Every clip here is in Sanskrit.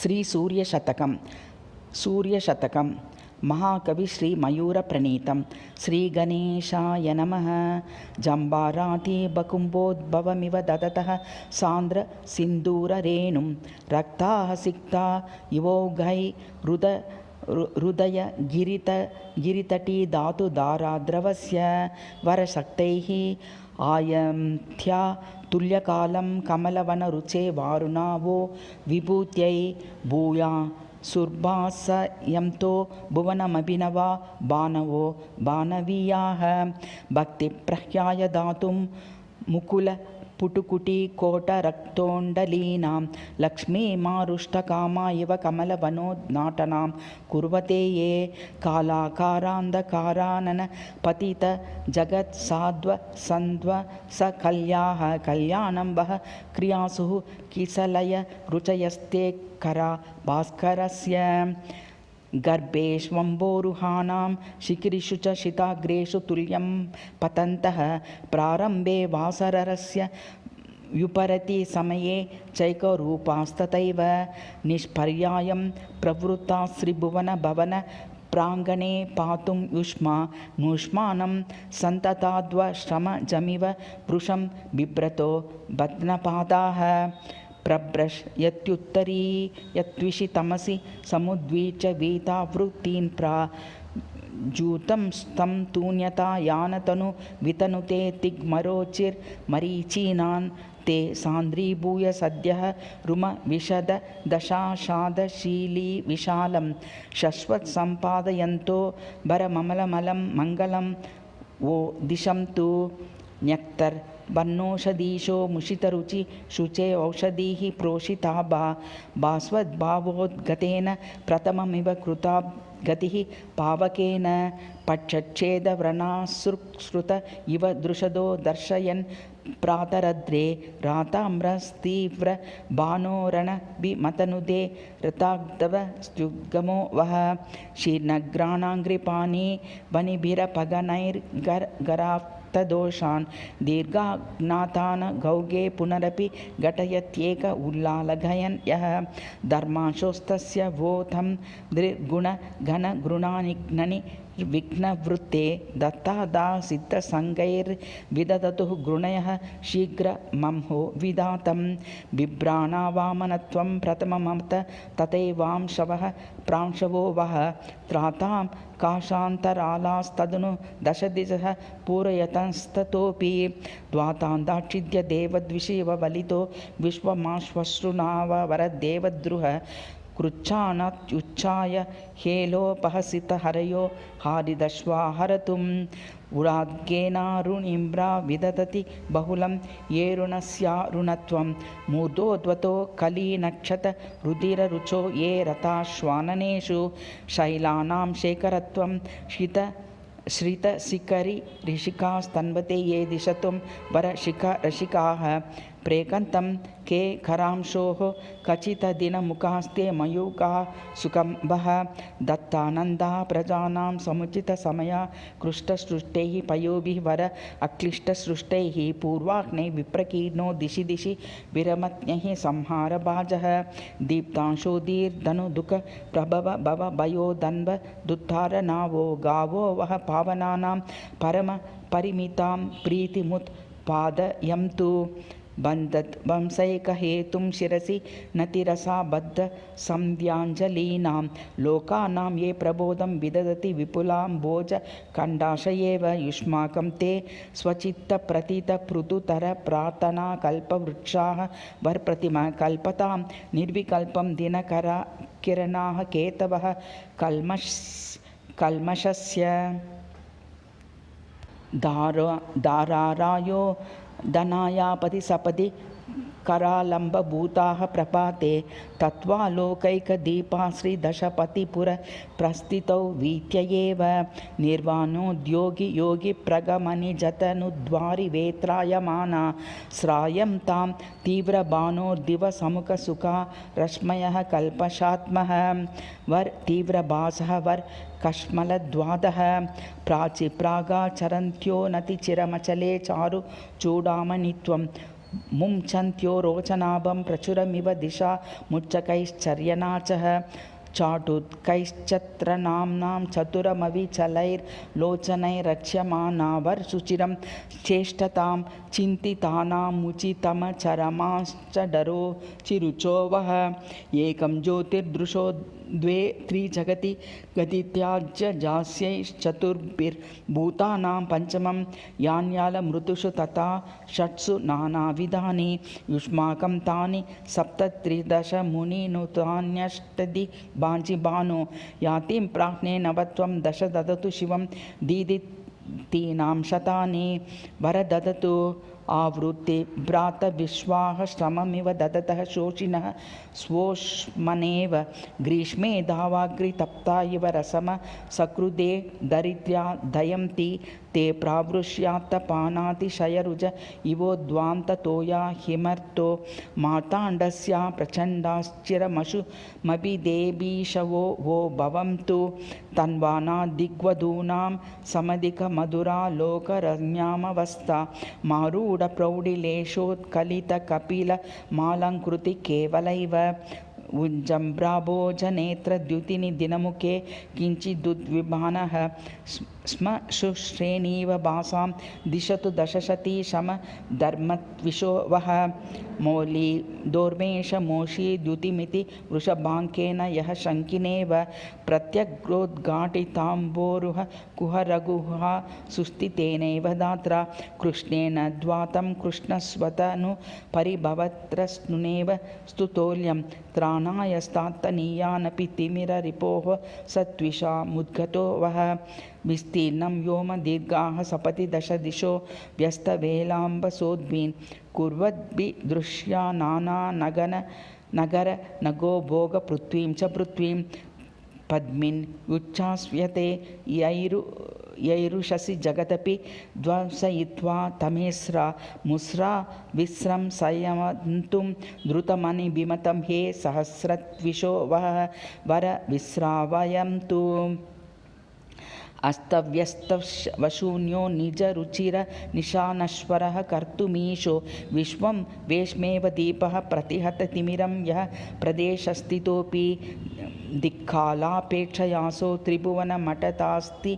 శ్రీ సూర్యశతకం. సూర్యశతకం మహాకవి శ్రీ మయూర ప్రణీతం. శ్రీ గణేశాయ నమః. జంబారాతి బకుంబోద్భవమివ దదతః సాంద్ర సింధూరరేణుం రక్తాః సిక్తా ఇవోఘై హృదయ గిరితటీ ధాతు దారాద్రవస్య వరశక్తైః ఆయంత్యా తుల్యకాలం కమలవన రుచే వారుణావో విభూత్యై భూయా సుర్భాసయంతో భువనమభినవా బాణవో బాణవీయాః భక్తిప్రహ్యాయ దాతుం ముకుల పుటుకుటి కోట రక్తోండలీనాం లక్ష్మీ మారుష్టకామా ఇవ కమలవనోద్నాటనాం కుర్వతే ఏ కాలాకారాంధకారానన పతిత జగత్సాధ్వ సంధ్వ సకల్యాః కళ్యాణం వః క్రియాసు కిసలయ రుచయస్తే కరా భాస్కరస్య గర్భేష్వంబోరుహానాం శిఖిరిషు చ శితాగ్రేషు తుల్యం పతంతః ప్రారంభే వాసరరస్య వ్యుపరతి సమయే చైకరూపాస్తతైవ నిష్పర్యాయం ప్రవృత్తాశ్రీభువన భవన ప్రాంగణే పాతుం యుష్మానం సంతతాద్వశ్రమజమివ పృషం బిభ్రతో బధ్నపాదాః ప్రభ్రశ్యత్యుత్తరీ యత్విషి తమసి సముద్వీచ వీతావృత్తీన్ ప్రాజూతం స్తం తూన్యతా యానతను వితనుతే తిగ్మరోచిర్మరీచీనాన్ తే సాంద్రీభూయ సద్యః రుమ విశద దశాషాదశీలీ విశాలం శశ్వత్ సంపాదయంతో భరమమలమలం మంగళం ఓ దిశంతు న్యక్తర్ బన్నోషధీశో ముషితరుచి శుచే ఔషధీః ప్రోషితా భాస్వద్భావోద్గతేన ప్రథమమివ కృతా గతిః పావకేన పక్షచ్ఛేదవ్రణాశ్రుత ఇవ దృషదో దర్శయన్ ప్రాతరద్రే రాతామ్రస్తీవ్ర భానోరణభిమతనుదే రతాగ్ధవ స్యుద్గమో వః శీర్ణగ్రాణాంగ్రిపాణి వనిభిరపగనైర్గరాప్తదోషాన్ దీర్ఘాజ్ఞాతాన్ గౌగే పునరపి ఘటయత్యేక ఉల్లాలఘయన్ యః ధర్మాశోస్తస్య వోథం దృర్గుణఘనగృణానిఘ్నని విఘ్నవృత్తే దత్తాదాసిద్ధసంగైర్విదదతుః గృణయः శీఘ్రమంహో విధాతం బిభ్రాణావామనత్వం ప్రథమమత తథైవాంశవः ప్రాంశవో వః త్రాతాం కాశాంతరాలాస్తదను దశదిశः పూరయతంస్తతోపి ద్వాతాం దాక్షిద్య దేవద్విషివ బలితో విశ్వమాశ్వశ్రునావరదేవద్రుహ కృచ్ఛానత్యుచ్ఛాయ హేలోపహసితహరయో హారిదశ్వాహరతుం ఉరాద్గేనారుణిమ్రా విదదతి బహుళం ఏరుణస్యారుణత్వం మూర్ధోద్వతో కలీనక్షత రుధిరరుచో ఏ రతాశ్వాననేషు శైలానాం శేఖరత్వం శ్రితశిఖరి ऋषिकास्तन्वते ये दिशतुं वरशिखाः प्रेकन्तं के खरांशोः कचितदिनमुखास्ते मयूखाः सुखम्भः दत्तानन्दा प्रजानां समुचितसमया कृष्टसृष्टैः पयोभिः वर अक्लिष्टसृष्टैः पूर्वाग्ने विप्रकीर्णो दिशि दिशि विरमत्न्यैः संहारभाजः दीप्तांशोदीर्धनुदुःख प्रभव भव भयो दन्व दुत्तारनावो गावो वः पावनानां परम परिमितां प्रीतिमुत्पादयन्तु बन्धद्वंसैकहेतुं शिरसि नतिरसाबद्ध संध्याञ्जलीनां लोकानां ये प्रबोधं विदधति विपुलाम्भोज खण्डाशयेव युष्माकं ते स्वचित्तप्रतीतपृथुतर प्रार्थनाकल्पवृक्षाः वर्प्रतिम कल्पतां निर्विकल्पं दिनकरकिरणाः केतवः कल्मषस्य दारारायो धनायापति सपदि करालम्बभूताः प्रपाते तत्त्वालोकैकदीपाश्रीदशपतिपुरप्रस्थितौ वीत्ययेव निर्वाणोद्योगि योगि प्रगमनिजतनुद्वारि वेत्रायमाना श्रायं तां तीव्रबाणोर्दिवसमुखसुखा रश्मयः कल्पशात्मः वर तीव्रभासः वर कश्मलद्वादः प्राचि प्रागाचरन्त्यो नतिचिरमचले चारु चूडामणित्वं मुञ्चन्त्यो रोचनाभं प्रचुरमिव दिशा मुच्चकैश्चर्यनाचः चाटुत्कैश्चत्र नाम्नां चतुरमविचलैर्लोचनैरक्ष्यमाणावर्षुचिरं चेष्टतां चिन्तितानामुचितमचरमाश्चडरो चिरुचो वः एकं ज्योतिर्दृशो द्वे त्रिजगति गतित्याज्य जास्यैश्चतुर्भिर्भूतानां पञ्चमं यान्यालमृतुषु तथा षट्सु नानाविधानि युष्माकं तानि सप्तत्रिदश मुनिनुतान्यष्टदि भानो यातिं प्राज्ञे नवत्वं दश ददतु शिवं दीदितीनां शतानि वर ददतु आवृत्ति भ्रात विश्वाः श्रममिव ददतः शोषिणः स्वोष्मनेव ग्रीष्मे धावाग्रितप्ता इव रसम सकृदे दरिद्र्या दयन्ति ते प्रावृष्यात्तपानातिशयरुज इवोद्वान्ततोया हिमर्तो मार्ताण्डस्या प्रचण्डाश्चिरमशुमभिदेबीशवो वो भवन्तु तन्वाना दिग्वधूनां समधिकमधुरालोकरम्यामवस्था मारूढप्रौढिलेशोत्कलितकपिलमालङ्कृति केवलैव उज्जम्भ्राभोजनेत्रद्युतिनि दिनमुखे किञ्चिदुद्विभानः स्म शुश्रेणीव भासां दिशतु दशशती शमधर्मद्विषो वः मौली दोर्मेषमोषी द्युतिमिति वृषभाङ्केन यः शङ्किनेव प्रत्यग्रोद्घाटिताम्बोरुह कुहरघुः सुस्थितेनैव दात्रा कृष्णेन द्वातं कृष्णस्वतनु परिभवत्रस्नुनेव स्तुतोल्यं त्राणायस्तात्तनीयानपि तिमिररिपोः सत्विषा मुद्गतो वः विस्तीर्णं व्योमदीर्घाः सपति दश दिशो व्यस्तवेलाम्बसोद्भीन् कुर्वद्भिदृश्या नानानगर नगो भोगपृथ्वीं च पृथ्वीं पद्मिन् उच्छ्वास्यते यैरुषसि जगदपि ध्वंसयित्वा तमेस्रा मुस्रा विस्रंसयन्तुं द्रुतमनिबिमतं हे सहस्रद्विषो वः वर विस्रावयन्तु अस्तव्यस्तवशून्यो निजरुचिरनिशानश्वरः कर्तुमीशो विश्वं वेश्मेव दीपः प्रतिहततिमिरं यः प्रदेशस्थितोऽपि दिक्कालापेक्षयासो त्रिभुवनमटतास्ति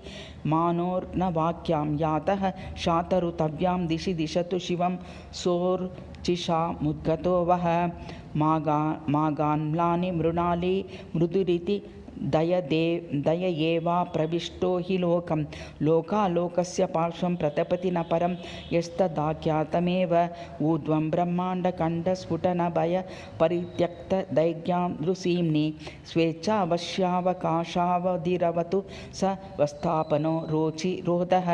मानोर्नवाक्यां यातः शातऋतव्यां दिशि दिशतु शिवं सोर्चिषा मुद्गतो वः मागान्म्लानि मृणाली मृदुरिति दय एवा प्रविष्टो हि लोकं लोकालोकस्य पार्श्वं प्रतपति न परं यस्तदाख्यातमेव ऊर्ध्वं ब्रह्माण्डखण्डस्फुटनभय परित्यक्तदैज्ञादृसीम्नि स्वेच्छावश्यावकाशावधिरवतु स वस्थापनो रोचिरोधः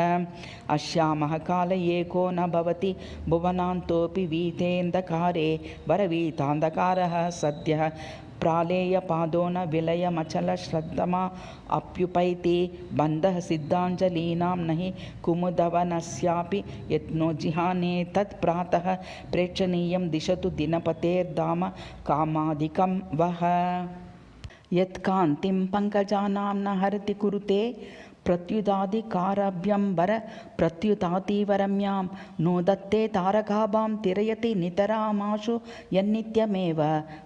अस्यामः काल एको न भवति भुवनान्तोऽपि वीतेन्धकारे वरवीतान्धकारः सद्यः प्रालेयपादो न विलयमचलश्रद्धमा अप्युपैति बन्धः सिद्धाञ्जलीनां न हि कुमुदवनस्यापि यत्नो जिहाने तत्प्रातः प्रेक्षणीयं दिशतु दिनपतेर्धाम कामादिकं वः यत्कान्तिं पङ्कजानां न हरति कुरुते प्रत्युदादिकाराभ्यम्बर प्रत्युतातीवरम्यां नो दत्ते तारकाभां तिरयति नितरामाशु यन्नित्यमेव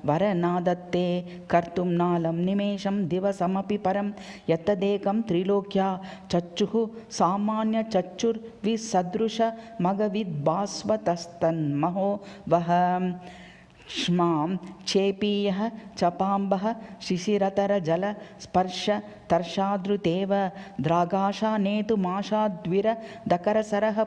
वर नादत्ते कर्तुं नालं निमेषं दिवसमपि परं यत्तदेकं त्रिलोक्या चक्षुः सामान्यचक्षुर्विसदृशमगविद्भास्वतस्तन्महो वः क्ष्मां चेपीयः चपाम्बः शिशिरतरजलस्पर्शतर्षादृतेव द्रागाशा नेतुमाशाद्विरदकरसरः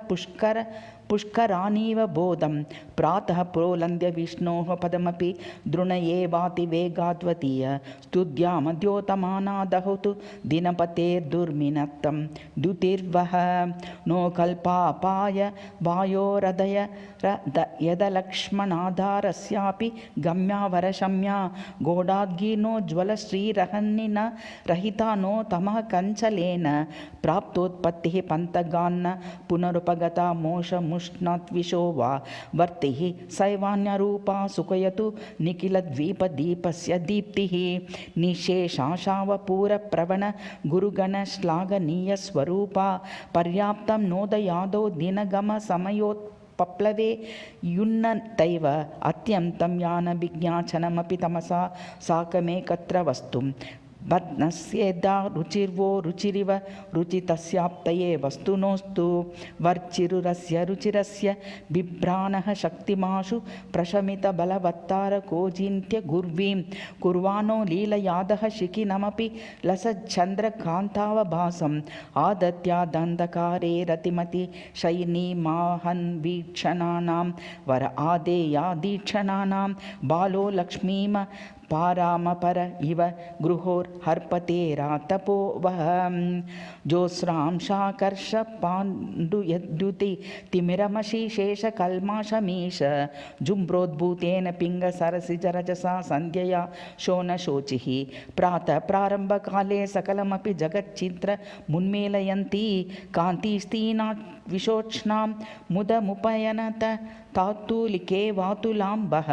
पुष्करानीव बोधं प्रातः प्रोलन्द्य विष्णोः पदमपि दृढयेवातिवेगाद्वतीय स्तुत्या मध्योतमानादहुतु दिनपतेर्दुर्मिनत्तं द्युतिर्वः नो कल्पापाय वायोरदय यदलक्ष्मणाधारस्यापि गम्यावरशम्या गोडाद्गीर्णो ज्वलश्रीरहन्निन रहिता नो तमः कञ्चलेन प्राप्तोत्पत्तिः पन्तगान्न पुनरुपगता मोषमुष्णात्विषो वा वर्तिः सैवान्यरूपा सुखयतु निखिलद्वीपदीपस्य दीप्तिः निशेषाशावपूरप्रवण गुरुगणश्लाघनीयस्वरूपा पर्याप्तं नोदयादो दिनगमसमयोत् पप्लवे युन्नतैव अत्यन्तं यानभिज्ञाचनमपि तमसा साकमेकत्र वस्तुं बध्नस्येदा रुचिर्वो रुचिरिव रुचितस्याप्तये वस्तुनोस्तु वर्चिरुरस्य रुचिरस्य बिभ्राणः शक्तिमाशु प्रशमितबलवत्तारकोजिन्त्य गुर्वीं कुर्वाणो लीलयादः शिखिनमपि लसच्चन्द्रकान्तावभासम् आदत्यादन्धकारे रतिमति शयिनीमाहन्वीक्षणानां वर आदेयादीक्षणानां बालो लक्ष्मीम पारामपर इव गृहोर्हर्पतेरातपो वह जोस्रां शाकर्ष पाण्डुयद्युति तिमिरमशिशेषकल्माषमीश जुम्ब्रोद्भूतेन पिङ्गसरसिजरजसा सन्ध्यया शोणशोचिः प्रातः प्रारम्भकाले सकलमपि जगच्चित्रमुन्मीलयन्ती कान्तिस्तीना विशोष्णां मुदमुपयनत तात्तूलिके वातुलाम्बः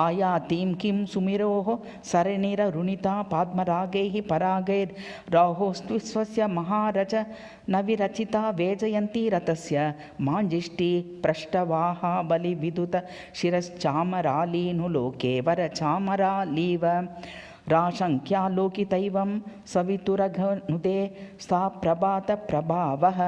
आयातिं किं सुमिरोः सरणिररुणिता पद्मरागैः परागैर्राहोस्तु स्वस्य महारज नविरचिता वेजयन्ती रथस्य माञ्जिष्टि पृष्ठवाहा बलिविदुत शिरश्चामरालीनुलोके वरचामरालीव राशङ्क्यालोकितैवं सवितुरघनुदे सा प्रभातप्रभावः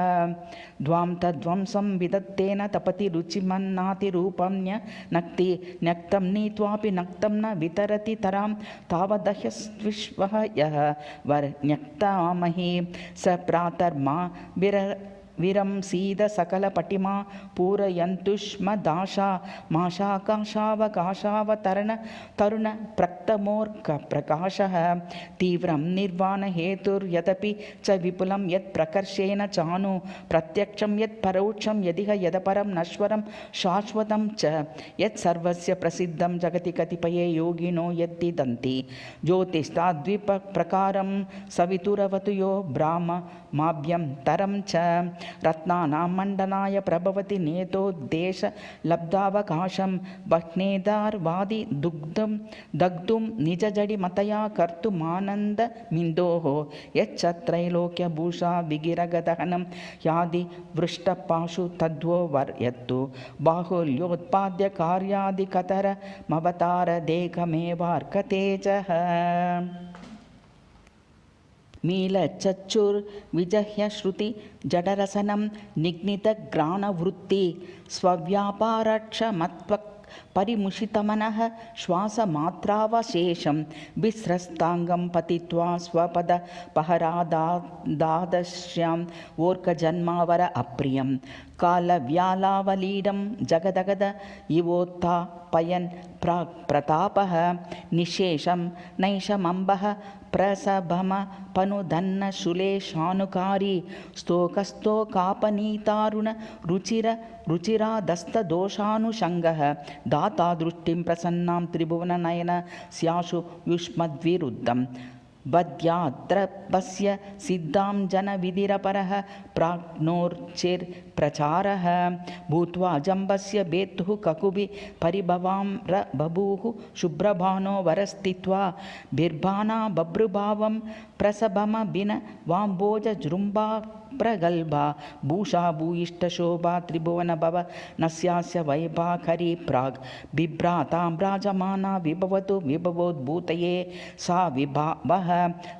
द्वां तद्वंसं विदत्तेन तपति रुचिमन्नातिरूपम्य नक्ति न्यक्तं नीत्वापि नक्तं न वितरति तरां तावदह्यस्विश्वः यः वर्ण्यक्तामहि स प्रातर्मा विरंसीद सकलपटिमा पूरयन्तुष्मदाशा माशाकाशावकाशावतरण तरुण प्रक्तमोर्कप्रकाशः तीव्रं निर्वाणहेतुर्यदपि च विपुलं यत् प्रकर्षेण चानु प्रत्यक्षं यत् परोक्षं यदिह यदपरं नश्वरं शाश्वतं च यत् सर्वस्य प्रसिद्धं जगति कतिपये योगिनो यद्दिदन्ति ज्योतिस्ताद्विप्रकारं सवितुरवतु यो ब्राह्ममाभ्यं तरं च रत्नानां मण्डनाय प्रभवति नेतोद्देश लब्धावकाशं वह्नेदार्वादि दग्धुं निजजडिमतया कर्तुमानन्दमिन्दोः यच्चत्रैलोक्यभूषा विगिरगदहनं यादि वृष्टपाशु तद्वो वर्यत्तु बाहुल्योत्पाद्य कार्यादिकतरमवतारदेकमेवार्कतेजः मीलचक्षुर्विजह्य श्रुति जडरसनं निग्नितग्राणवृत्ति स्वव्यापारक्षमत्वक् परिमुषितमनः श्वासमात्रावशेषं विस्रस्ताङ्गं पतित्वा स्वपदपहरादादश्यां वोर्कजन्मावर अप्रियं कालव्यालावलीडं जगदगद इवोत्थापयन् प्रतापः निशेषं नैषमम्बः प्रसभमपनुदन्नशूलेशानुकारी स्तोकस्तोकापनीतारुण रुचिरादस्तदोषानुषङ्गः दाता दृष्टिं प्रसन्नां त्रिभुवननयन स्याशु युष्मद्विरुद्धम् बद्याद्रपस्य सिद्धां जनविधिरपरः प्राज्ञोर्चिर्प्रचारः भूत्वा जम्बस्य बेतुः ककुभि परिभवां बभूः शुभ्रभानो वरस्थित्वा बिर्भाना बभ्रुभावं प्रसभमभिन वाम्बोजजृम्भा प्रगल्भा भूषा भूयिष्ठशोभा त्रिभुवनभव नस्यास्य वैभाकरी प्राग् बिभ्रातां राजमाना विभवतु विभवोद्भूतये सा विभावः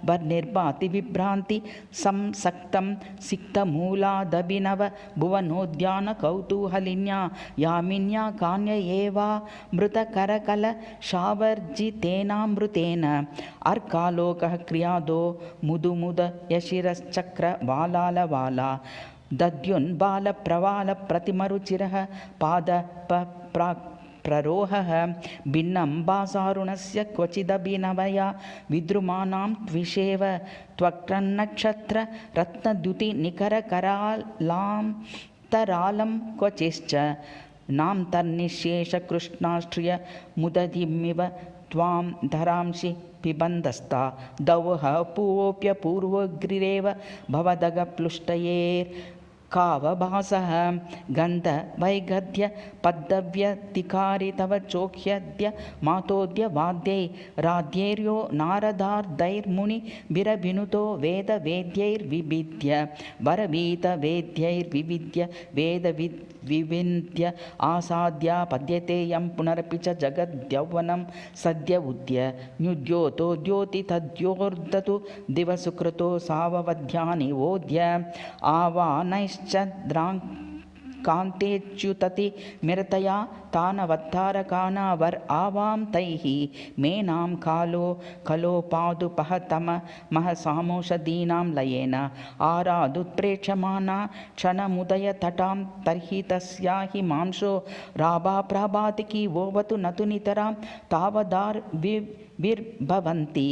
वर्निर्भाति विभ्रान्ति संसक्तं सिक्तमूलादभिनव भुवनोद्यान कौतूहलिन्या यामिन्या कान्य एवा मृतकरकलशावर्जितेनामृतेन अर्कालोकः क्रियादो मुदुमुद यशिरश्चक्रवालाल वाला दद्युन्बालप्रवालप्रतिमरुचिरः पादप्ररोहः भिन्नं बासारुणस्य क्वचिदभिनवया विद्रुमाणां त्विषेव त्वक्नक्षत्र रत्नद्युतिनिकरकरालां क्वचिश्च नाम तन्निशेषकृष्णाश्रिय मुदधिमिव त्वां धरांसि पिबन्धस्ता दौः पूवोऽप्यपूर्वग्रिरेव भवदगप्लुष्टयेर्कावभासः गन्धवैगद्य पद्दव्यतिकारि तव चोह्यद्य मातोद्य वाद्यै राध्यैर्यो नारदार्दैर्मुनिभिरभिनुतो वेदवेद्यैर्विविद्य वरवीतवेद्यैर्विविद्य विविन्त्य आसाद्य पद्यते यं पुनरपि च जगद्यौवनं सद्य उद्य न्युद्योतो द्योति तद्योर्दतु दिवसुकृतो साववध्यानि वोद्य आवानैश्चन्द्रां कान्तेच्युतति मिरतया तानवत्तारकानावर आवां तैः मेनां कालो कलोपादुपह तम महसामोषधीनां लयेन आरादुत्प्रेक्षमाना क्षणमुदयतटां तर्हि तस्या हि मांसो राभाप्रभातिकी वोवतु न तु नितरां तावदार्विर्भवन्ति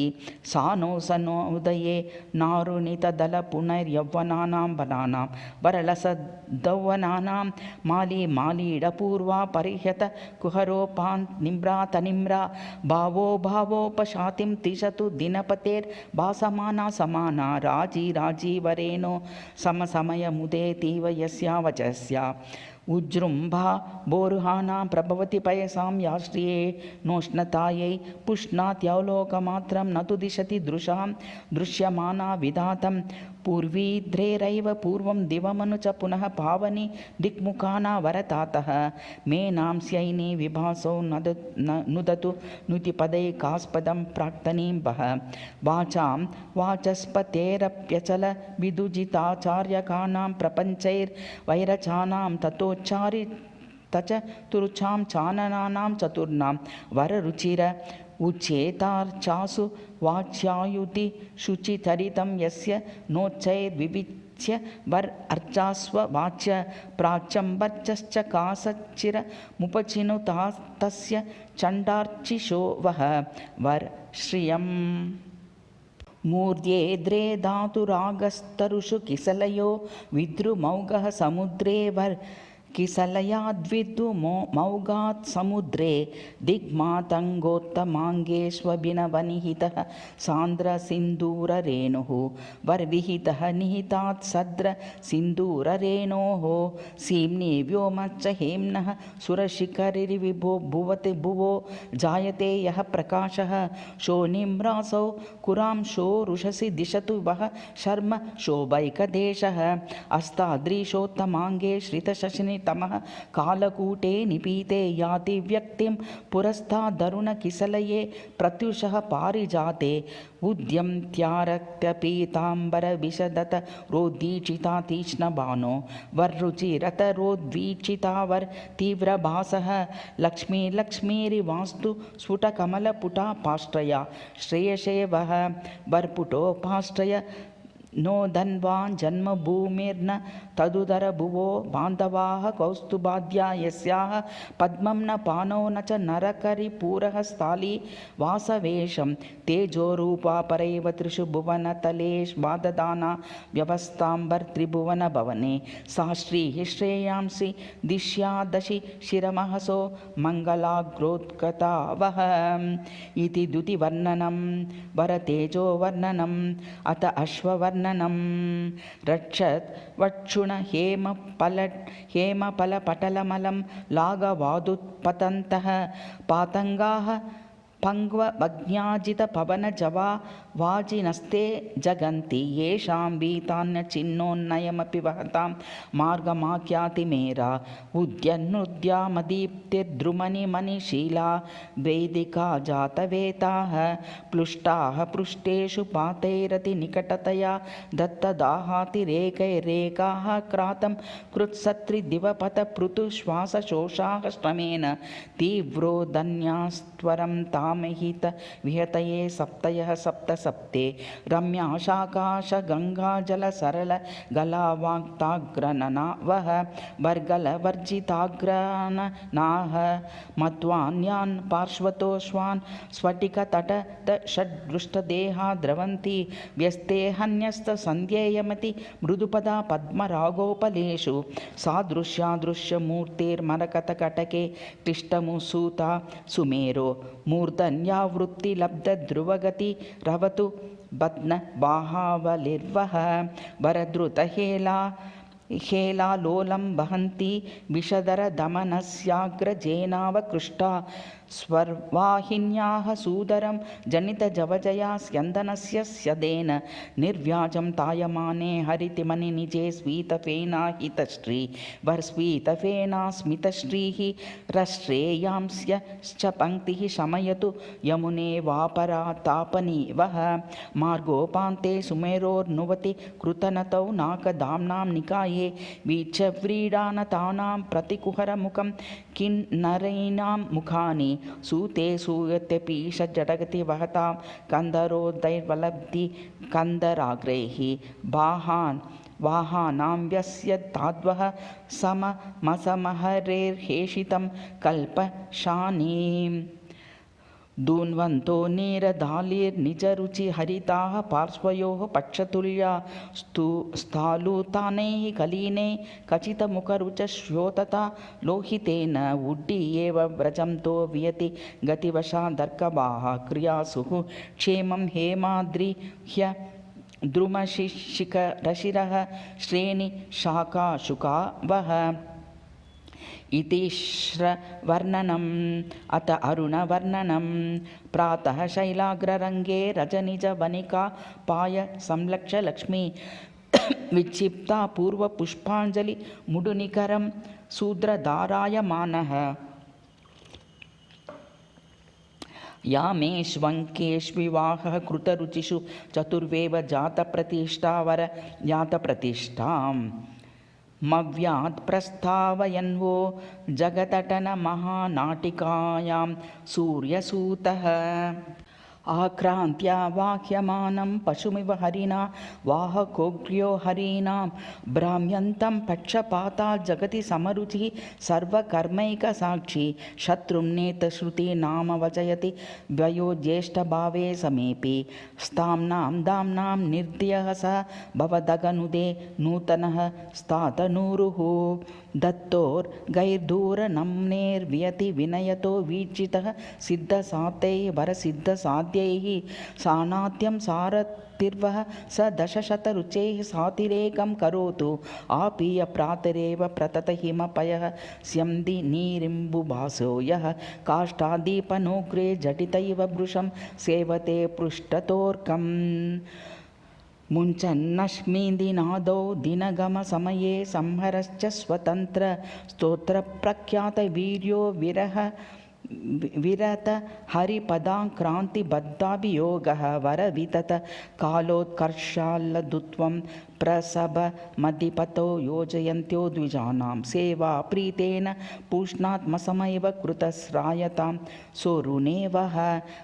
सा नो सनोदये नारुणितदलपुनर्यौवनानां वनानां वरलसद्यौवनानां माली मालीडपूर्वा परिह्यत कुहरोपान् निम्रा भावो भावोपशातिं तिशतु दिनपतेर्भासमाना समाना राजी राजीवरेणो समसमयमुदेतीव यस्या वचस्या उज्जृम्भा बोरुहाना प्रभवति पयसां याश्रिये नोष्णतायै पुष्णात्यवलोकमात्रं न तु दिशति दृशां दृश्यमाना विधातं पूर्वीद्रेरैव पूर्वं दिवमनु च पुनः पावनि दिक्मुखाना वरतातः मेनां स्यैनी विभासो नुदतु नुतिपदैकास्पदं प्राक्तनीं वः वाचां वाचस्पतेरप्यचल विदुजिताचार्यकानां प्रपञ्चैर्वैरचानां ततोच्चारि तचतुर्चां चाननानां चतुर्णां वररुचिर उच्चेतार्चासु वाच्यायुति शुचिचरितं यस्य नोच्चैर्विविच्य वर अर्चास्व वाच्य प्राच्यं वर्चश्च कासच्चिरमुपचिनुतास्तस्य चण्डार्चिषो वः वर श्रियम् मूर्ध्येद्रे धातुरागस्तरुषु किसलयो विद्रुमौगः समुद्रे वर किसलयाद्विद्रुमौगात् समुद्रे दिग्मातङ्गोत्तमाङ्गेष्वभिनवनिहितः सान्द्रसिन्दूररेणुः वर्विहितः निहितात् सद्र सिन्दूररेणोः सीम्नि व्योमच्च हेम्नः सुरशिखरिविभो भुवति भुवो जायते यः प्रकाशः शोनिम्रासौ कुरां शो रुषसि दिशतु वः शर्म शोभैकदेशः अस्तादृशोत्तमाङ्गे श्रितशशिनि तमः कालकूटे निपीते याति व्यक्तिं पुरस्तादरुणकिसलये प्रत्युषः पारिजाते उद्यन्त्यारक्तपीताम्बरविशदत रोद्दीक्षिता तीक्ष्णबाणो वर्रुचिरतरोद्वीक्षितावर् तीव्रभासः लक्ष्मी लक्ष्मीरिवास्तु स्फुटकमलपुटा पाष्ट्रया श्रेयसे वः वर्पुटोपाष्ट्रय नो धन्वान् जन्मभूमिर्न तदुदर भुवो बान्धवाः कौस्तुभाद्या यस्याः पद्मं न पानौ न च नरकरिपूरः स्थाली वासवेशं तेजोरूपा परैव त्रिषु भुवनतलेष्वाददाना व्यवस्थाम्बर्त्रिभुवनभवने सा श्रीः श्रेयांसि दिश्यादशि शिरमहसो मङ्गलाग्रोत्कता वः इति द्युतिवर्णनं वरतेजोवर्णनम् अथ अश्ववर्णनं रक्षत् वक्षुण हेमफलपटलमलं लाघवादुत्पतन्तः पातङ्गाः पङ्क्वभग्न्याजितपवनजवा वाजिनस्ते जगन्ति येषां वीतान्यचिन्नोन्नयमपि वहतां मार्गमाख्यातिमेरा उद्यन्नृद्यामदीप्तिर्द्रुमणिमणिशीला वैदिका जातवेताः प्लुष्टाः पृष्ठेषु पातैरतिनिकटतया दत्तदाहातिरेकैरेकाः क्रातं कृत्सत्रिदिवपथपृथुश्वासशोषाः श्रमेण तीव्रो धन्यास्त्वरं तामहित विहतये सप्तयः सप्त सप्ते रम्याशाकाशगङ्गाजलसरल गलावाक्ताग्रननावः वर्गलवर्जिताग्रनाः मत्वान्यान् पार्श्वतोष्वान् स्फटिकतटषड्दृष्टदेहा द्रवन्ति व्यस्ते हन्यस्तसन्ध्येयमति मृदुपदा पद्मरागोपलेषु सादृश्यादृश्यमूर्तिर्मरकतकटके क्लिष्टमुसूता सुमेरो मूर्धन्यावृत्तिलब्धध्रुवगति रवतु बध्न बाहावलिर्वः वरद्रुतहेला हेलालोलं वहन्ति विषधरदमनस्याग्रजेनावकृष्टा स्वर्वाहिन्याः सूदरं जनितजवजया स्यन्दनस्य स्यदेन निर्व्याजं तायमाने हरितिमनिनिजे स्वीतफेनाहितश्री वर्स्वीतफेना स्मितश्रीः रश्रेयांस्य पङ्क्तिः शमयतु यमुने वापरा तापनीवः मार्गोपान्ते सुमेरोर्नुवति कृतनतौ नाकदाम्नां निकाये वीक्षव्रीडानतानां प्रतिकुहरमुखं किन्नरैणां मुखानि सूते सूयत्यपीशजडगति वहतां कन्दरोदैर्वलब्धि कन्दराग्रैः वाहानां व्यस्य ताद्वः सममसमहरेर्हेषितं कल्पशानीम् दून्वन्तो नीरदालिर्निजरुचिहरिताः पार्श्वयोः पक्षतुल्या स्थालुतानैः कलीनैः खचितमुखरुचश्योतता लोहितेन उड्डीयेव व्रजन्तो वियति गतिवशादर्कवाः क्रियासुः क्षेमं हेमाद्रिह्य द्रुमशिशिखरशिरः श्रेणिशाखाशुकावः इति श्रवर्णनम् अथ अरुणवर्णनं प्रातः शैलाग्ररङ्गे रजनिजवनिका पाय संलक्ष्य लक्ष्मी विक्षिप्ता पूर्वपुष्पाञ्जलि मुडुनिकरं शूद्रधारायमानः यामेष्वङ्केष्विवाहः कृतरुचिषु चतुर्वेव जातप्रतिष्ठावर यातप्रतिष्ठाम् मव्यात् प्रस्तावयन्वो जगतटनमहानाटिकायां सूर्यसूतः आक्रान्त्या वाह्यमानं पशुमिव हरिणा वाहकोग्र्यो हरीणां भ्राम्यन्तं पक्षपातात् जगति समरुचिः सर्वकर्मैकसाक्षी शत्रुं नेतश्रुति नाम वचयति द्वयो ज्येष्ठभावे समेपि स्ताम्नां दाम्नां निर्दयः स भवदगनुदे नूतनः स्तातनूरुः दत्तोर्गैर्दूरनम्नेर्वियति विनयतो वीक्षितः सिद्धसात्यैः वरसिद्धसाध्यैः सानात्यं सारथिर्वः स दशशतरुचैः सातिरेकं करोतु आपीय प्रातरेव प्रततहिमपयः स्यन्ति नीरिम्बुभासो यः काष्ठादीपनोग्रे झटितैव वृषं सेवते पृष्ठतोर्कम् मुञ्चन्नश्मीदिनादौ दिनगमसमये संहरश्च स्वतन्त्र स्तोत्रप्रख्यातवीर्यो विरत हरिपदाक्रान्तिबद्धाभियोगः वरवितत कालोत्कर्षाल्लदुत्वं प्रसभमधिपतौ योजयन्त्यो द्विजानां सेवा प्रीतेन पूष्णात्मसमैव कृतस्रायतां सोरुनेवः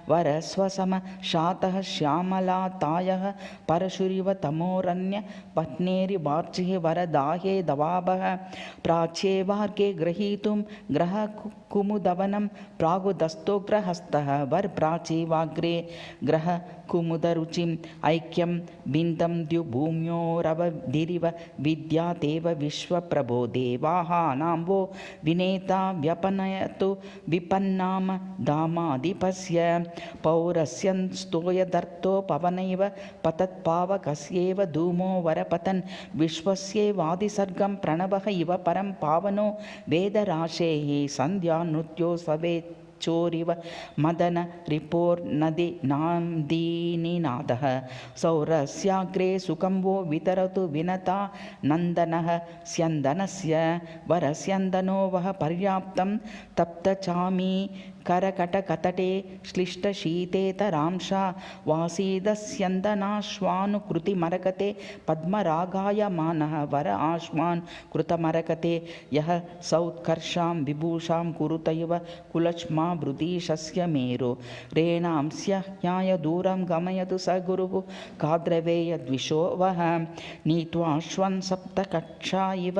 वरस्वसमशातः श्यामलातायः परशुरिव तमोरन्य पत्नेरिवार्चिः वरदाहे दवाबः प्राच्येवार्गे ग्रहीतुं ग्रहकुमुदवनं प्रागुदस्तोग्रहस्तः वर्प्राचीवाग्रे ग्रहकुमुदरुचिम् ऐक्यं बिन्दं द्युभूम्योरवधिरिव विद्यातेव विश्वप्रभो देवानां वो विनेता व्यपनयतु विपन्नाम दामाधिपस्य पौरस्यस्तोयदर्थो पवनैव पतत्पावकस्यैव धूमो वरपतन् विश्वस्यैवादिसर्गं प्रणवः इव परं पावनो वेदराशेः सन्ध्यानृत्यो सवेच्चोरिव मदन रिपोर्नदि नाम्दीनिनादः सौरस्याग्रे सुखं वो वितरतु विनता नन्दनः स्यन्दनस्य वरस्यन्दनो वः पर्याप्तं तप्तचामी करकटकतटे श्लिष्टशीतेतरांशा वासीदस्यन्दनाश्वानुकृतिमरकते पद्मरागायमानः वर आश्वान् कृतमरकते यः सौत्कर्षां विभूषां कुरुतैव कुलक्ष्मा वृदीशस्य मेरो रेणांस्य ज्ञाय दूरं गमयतु स गुरुः काद्रवेयद्विषो वः नीत्वाश्वन् सप्तकक्षा इव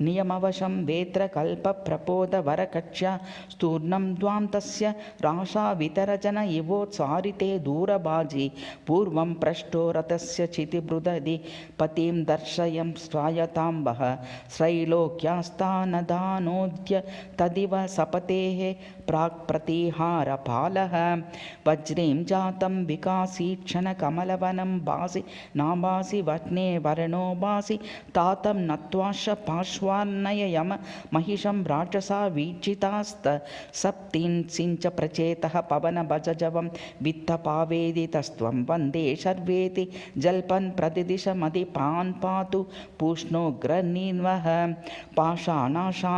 नियमवशं वेत्रकल्पप्रपोदवरकक्ष्या स्तूर्णं द्वां तस्य कृष्णस्य राशावितरजन इवोत्सारिते दूरभाजि पूर्वं पृष्ठो रथस्य चितिबृदधि पतिं दर्शयं स्वायतां वः श्रैलोक्यास्तानदानोद्य तदिव सपतेः प्राक्प्रतिहारपालः वज्रीं जातं विकासीक्षणकमलवनं भासि नाभासि वह्ने वर्णो भासि तातं नत्वाश पार्श्वान्नययम महिषं राक्षसा वीक्षितास्त सप्तींसिञ्च प्रचेतः पवनभजजवं वित्तपावेदितस्त्वं वन्दे शर्वेति जल्पन् प्रतिदिशमधिपान् पातु पूष्णोग्रनीन्वः पाषाणाशा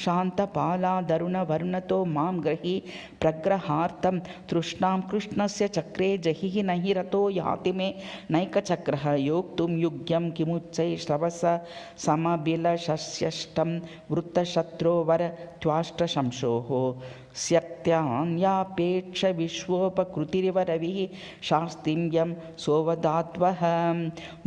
शान्तपालादरुणवर्णतो मां ग्रही प्रग्रहार्थं तृष्णां कृष्णस्य चक्रे जहिः नहि रतो याति मे नैकचक्रः योक्तुं युग्यं किमुच्चैश्रवस समभिलषस्यष्टं वृत्तशत्रोवर त्वाष्टशंशोः स्यक्त्यान्यापेक्ष विश्वोपकृतिरिव रविः शास्तिं यं सोवदात्वः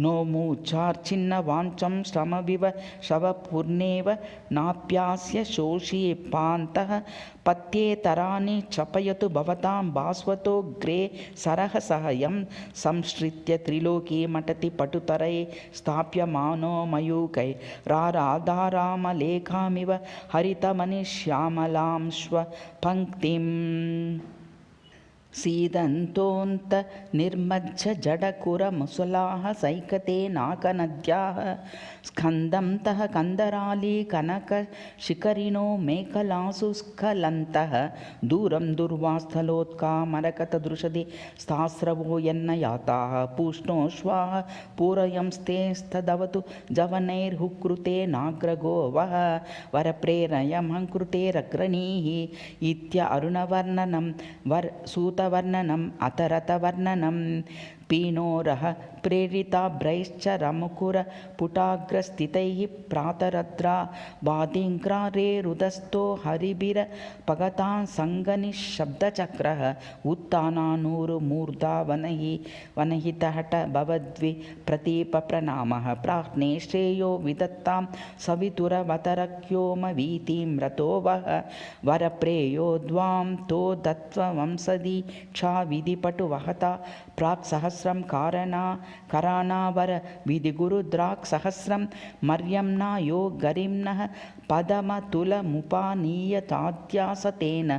नो मूर्च्छार्चिन्न वाञ्छं श्रमविव शवपूर्णेव नाप्यास्य शोषी पान्तः पत्येतराणि चपयतु भवतां भास्वतोऽग्रे सरहसः यं संश्रित्य त्रिलोकीमटति पटुतरे स्थाप्यमानो मयूकै राराधारामलेखामिव हरितमनिश्यामलां श्वपङ्क्तिम् सीदन्तोऽन्त निर्मज्ज जडकुरमुसलाः सैकते नाकनद्याः स्कन्दं तः कन्दराली कनकशिखरिणो मेखलासु स्खलन्तः दूरं दुर्वास्थलोत्कामरकतदृशदि स्थास्रवो यन्न याताः पूष्णोश्वाः पूरयंस्तेस्तदवतु जवनैर्हुकृते नाग्रगोवः वरप्रेरयमङ्कृतेरग्रणीः इत्य अरुणवर्णनं सूतवर्णनम् अतरतवर्णनं पीनोरः प्रेरिताभ्रैश्च रमुकुरपुटाग्रस्थितैः प्रातरद्रा वादिङ्ग्रारेरुदस्तो हरिभिरपगतां सङ्गनिःशब्दचक्रः उत्थानानूरुमूर्धा वनहितहट भवद्विप्रतीपप्रणामः प्राज्ञे श्रेयो विदत्तां सवितुरवतरक्योमवीतिं रतो वः वरप्रेयो द्वां तो दत्त्ववंसदीक्षा विधिपटुवहता प्राक्सहस्रं करानावर विधिगुरुद्राक्सहस्रं मर्यम्ना यो गरिम्नः पदमतुलमुपानीयताद्यासतेन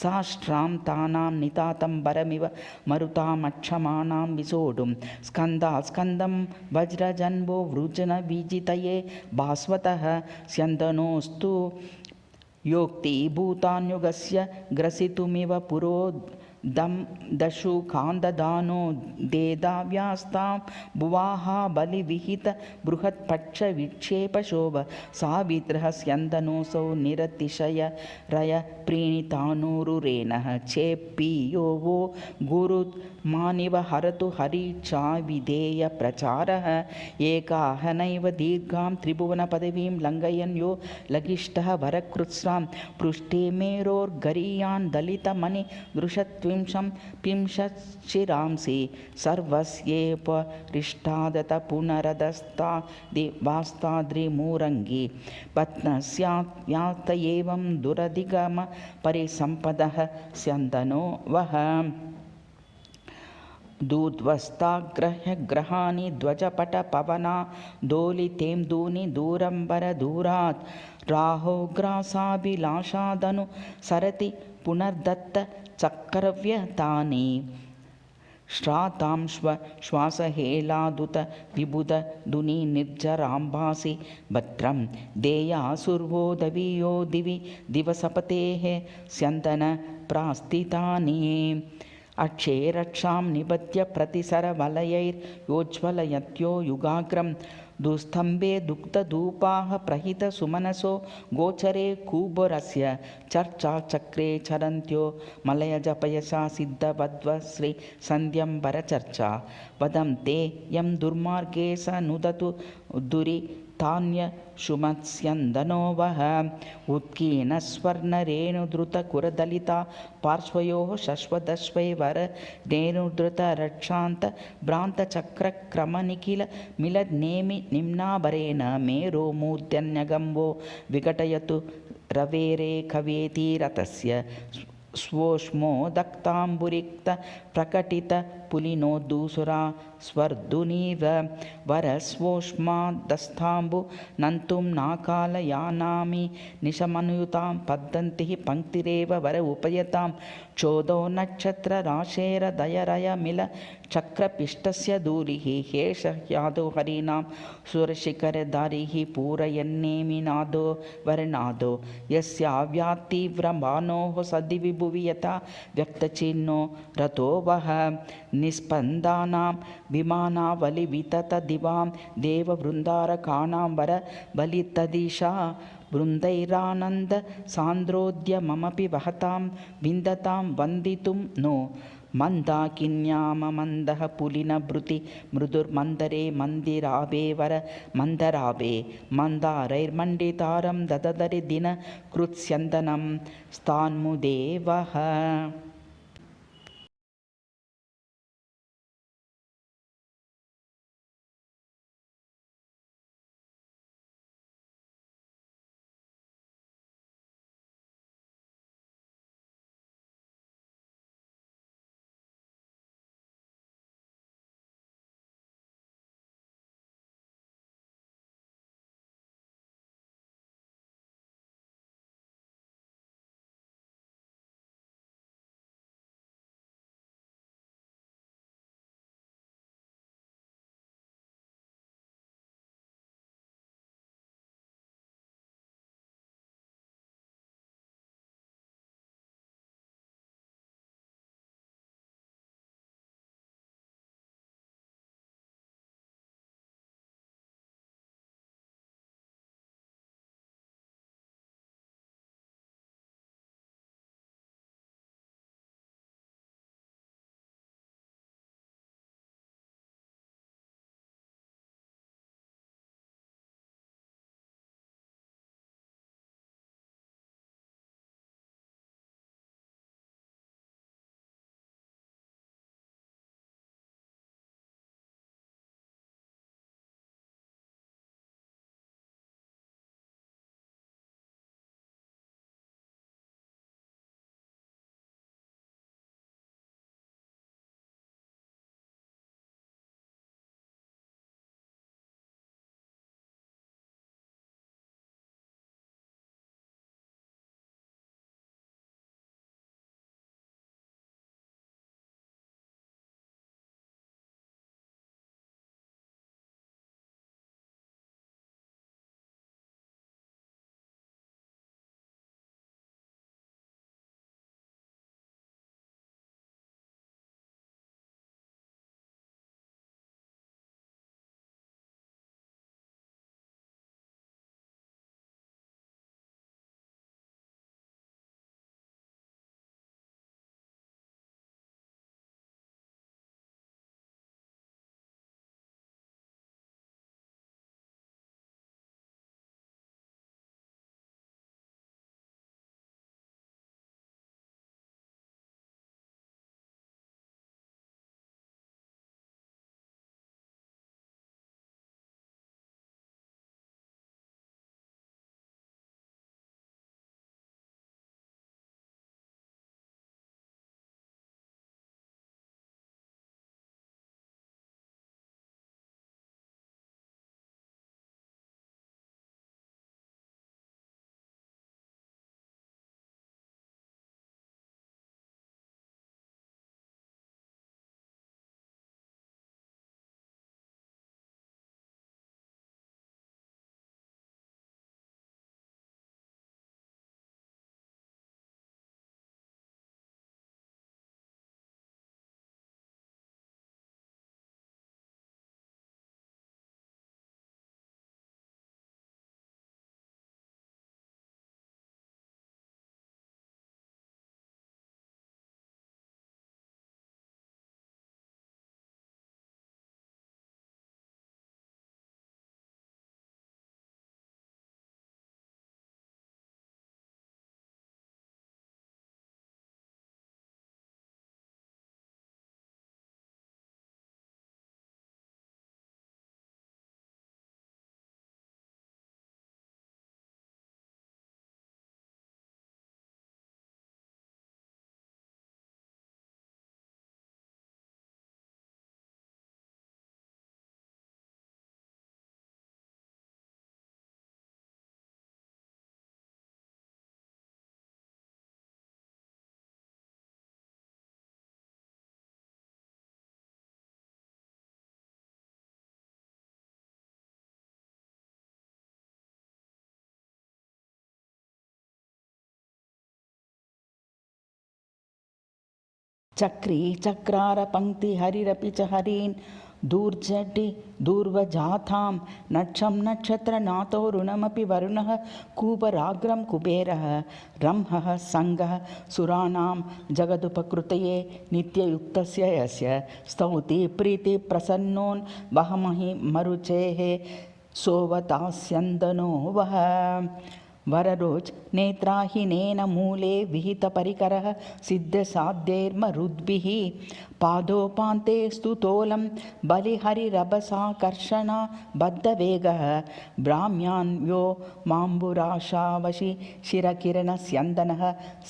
साष्ट्रां तानां नितातम्बरमिव मरुतामक्षमाणां विसोढुं स्कन्दं वज्रजन्वो वृजनविजितये भास्वतः स्यन्दनोऽस्तु योक्तिभूतान्युगस्य ग्रसितुमिव पुरो दशु कान्ददानो देदाव्यास्तां भुवाः बलिविहित बृहत्पक्षविक्षेपशोभ सावित्रः स्यन्दनोऽसौ निरतिशय रय प्रीणितानुरुरेणः चेप्पीयो वो गुरुमानिव हरतु हरिचाविधेय प्रचारः एकाहनैव दीर्घां त्रिभुवनपदवीं लङ्घयन् यो लघिष्ठः वरकृत्स्रां पृष्ठे मेरोर्गरीयान् दलितमणिदृशत्वं पिंशच्चिरांसि सर्वस्येपरिष्टादत पुनरदस्तादिवास्ताद्रिमूरङ्गी पत्नस्यात् एवं दुरधिगम परिसम्पदः स्यन्दनो वः दूद्वस्ताग्रहाणि ध्वजपटपवना दोलितेन्दूनि दूरम्बरदूरात् राहोग्रासाभिलाषादनु सरति पुनर्दत्त चक्रव्यतानि श्रातां श्वासहेलादुत विबुधदुनि निर्जराम्भासि भद्रं देयासुर्वो दवीयो दिवि दिवसपतेः स्यन्दन प्रास्थितानि अक्षे रक्षां निबध्य प्रतिसरवलयैर्योज्ज्वलयत्यो युगाग्रं दुस्तम्भे दुग्धधूपाः प्रहितसुमनसो गोचरे कूबरस्य चर्चाचक्रे चरन्त्यो मलयजपयसा सिद्धवद्वश्री सन्ध्यम्बरचर्चा वदं ते यं दुर्मार्गे स नुदतु दुरितान्यशुमत्स्यन्दनो वः उत्कीर्णस्वर्णरेणुधृतकुरदलिता पार्श्वयोः शश्वदश्वैवर रेणुधृतरक्षान्त भ्रान्तचक्रक्रमनिखिल मिलद्नेमि निम्नाभरेण मेरो मूर्धन्यगम्बो विघटयतु रवेरे कवेति रथस्य स्वोष्मो दक्ताम्बुरिक्तप्रकटितपुलिनोद्दूसुरा स्वर्धुनीव वरस्वोष्मादस्ताम्बु नन्तुं नाकालयानामि निशमनुयुतां पद्धन्तिः पङ्क्तिरेव वर उपयतां चोदो नक्षत्रराशेरदयरयमिल चक्रपिष्टस्य दूरिः हेष यादो हरीणां सुरशिखरधारिः पूरयन्नेमि नादो वरनादो यस्याव्यात्तीव्रमानोः सदिविभुवि यथा व्यक्तचिह्नो रतो वः निस्पन्दानां विमानावलिविततदिवां देववृन्दारकाणां वर बलितदिशा वृन्दैरानन्द सान्द्रोद्यममपि वहतां विन्दतां वन्दितुं नो मन्दाकिन्याममन्दः पुलिनभृति मृदुर्मन्दरे मन्दिराभे वर मन्दराभे मन्दारैर्मण्डितारं दददरि दिनकृत्स्यन्दनं स्थान्मुदेवः। चक्री चक्रारपङ्क्तिहरिरपि च हरीन् दूर्जटि दूर्वजातां नक्षं नक्षत्रनाथो ऋणमपि वरुणः कूपराग्रं कुबेरः रंहः सङ्गः सुराणां जगदुपकृतये नित्ययुक्तस्य यस्य स्तौति प्रीतिप्रसन्नोन् वहमहि मरुचेः सोवतास्यन्दनो वः वररुच नेत्राहिनेन मूले विहितपरिकरः सिद्धसाध्यैर्मरुद्भिः पादोपान्ते स्तुतोलं बलिहरिरभसाकर्षणा बद्धवेगः भ्राम्यान्यो माम्बुराशावशि शिरकिरणस्यन्दनः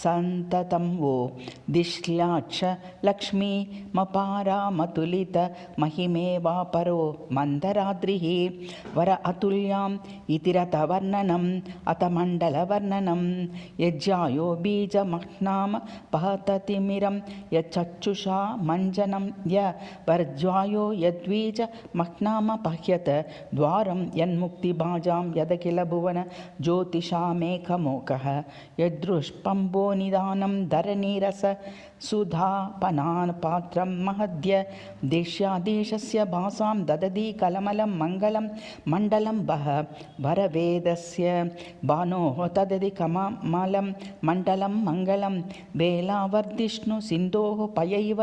सन्ततं वो दिश्लाक्ष लक्ष्मीमपारामतुलित महिमेवापरो मन्दराद्रिः वर अतुल्याम् इतिरतवर्णनम् अतमण्डलवर्णनं यज्जायो बीजमह्नाम पहततिमिरं यच्चक्षुषा मञ्जनं य वर्ज्वायो यद्वीजमह्नाम पह्यत द्वारं यन्मुक्तिभाजां यदखिल भुवन ज्योतिषामेकमोकः यदृष्पम्बो निदानं धरणीरस सुधापनान् पात्रं महद्य देश्यादेशस्य भासां ददति कलमलं मङ्गलं मण्डलं वः भरवेदस्य बाणोः तदति कमलं मण्डलं मङ्गलं वेलावर्धिष्णु सिन्धोः पयैव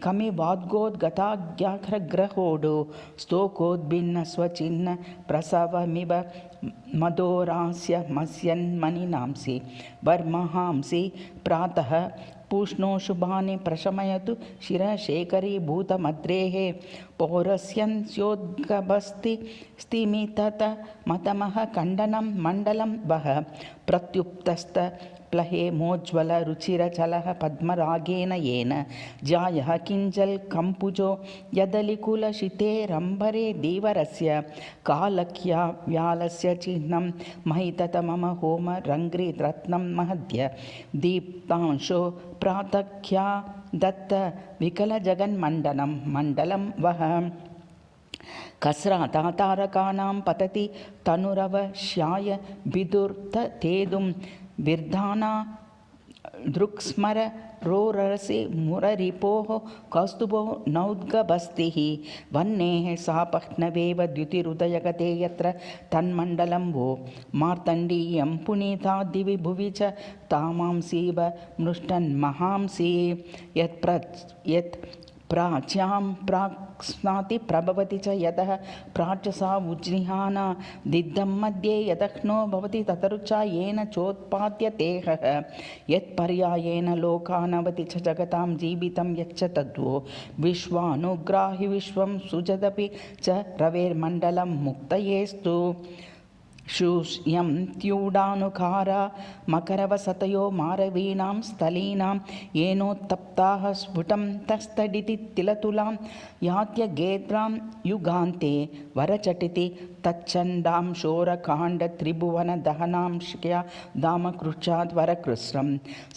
कमिवाद्गोद्गताग्याघ्रग्रहोडो स्तोकोद्भिन्न स्वचिह्न प्रसवमिव मदोरास्य मस्यन्मनिनांसि वर्महांसि प्रातः पूष्णो शुभानि प्रशमयतु शिरशेखरीभूतमद्रेः पौरस्यंस्योद्गभस्ति स्तिमितत मतमः खण्डनं मण्डलं वः प्रत्युप्तस्त प्लहे मोज्ज्वल रुचिरचलः पद्मरागेन येन जायः किञ्जल् कम्पुजो यदलिकुलशितेरम्बरे धीवरस्य कालक्या व्यालस्य चिह्नं महितत मम होम रङ्घ्रिरत्नं महद्य दीप्तांशो प्रातख्या दत्त विकलजगन्मण्डनं मण्डलं वः कसरातारकानां पतति तनुरवश्याय विदुर्ततेदुं विर्धाना दृक्स्मर रोरसि मुररिपोः कौस्तुभो नौद्गभस्तिः वह्नेः सापह्नवेव द्युतिरुदयगते यत्र तन्मण्डलं वो मार्तण्डीयं पुनीता दिवि भुवि च तामांसीव मृष्टन्महांसी यत् प्राच्यां प्राक्स्नाति प्रभवति च यतः प्राचसा उज्निहाना दिग्धं मध्ये यदह्नो भवति ततरुचा येन चोत्पाद्यतेहः यत्पर्यायेन लोकानवति च जगतां जीवितं यच्च तद्वो विश्वानुग्राहि विश्वं सुजदपि च रवेर्मण्डलं मुक्तयेस्तु शूष्यं त्यूडानुकारा मकरवसतयो मारवीणां स्थलीनां येनोत्तप्ताः स्फुटं तस्तडिति तिलतुलां यात्यगेत्रां युगान्ते वरचटिति तच्चण्डां शोरकाण्डत्रिभुवनदहनां शिख्या दामकृच्छाद्वरकृस्रं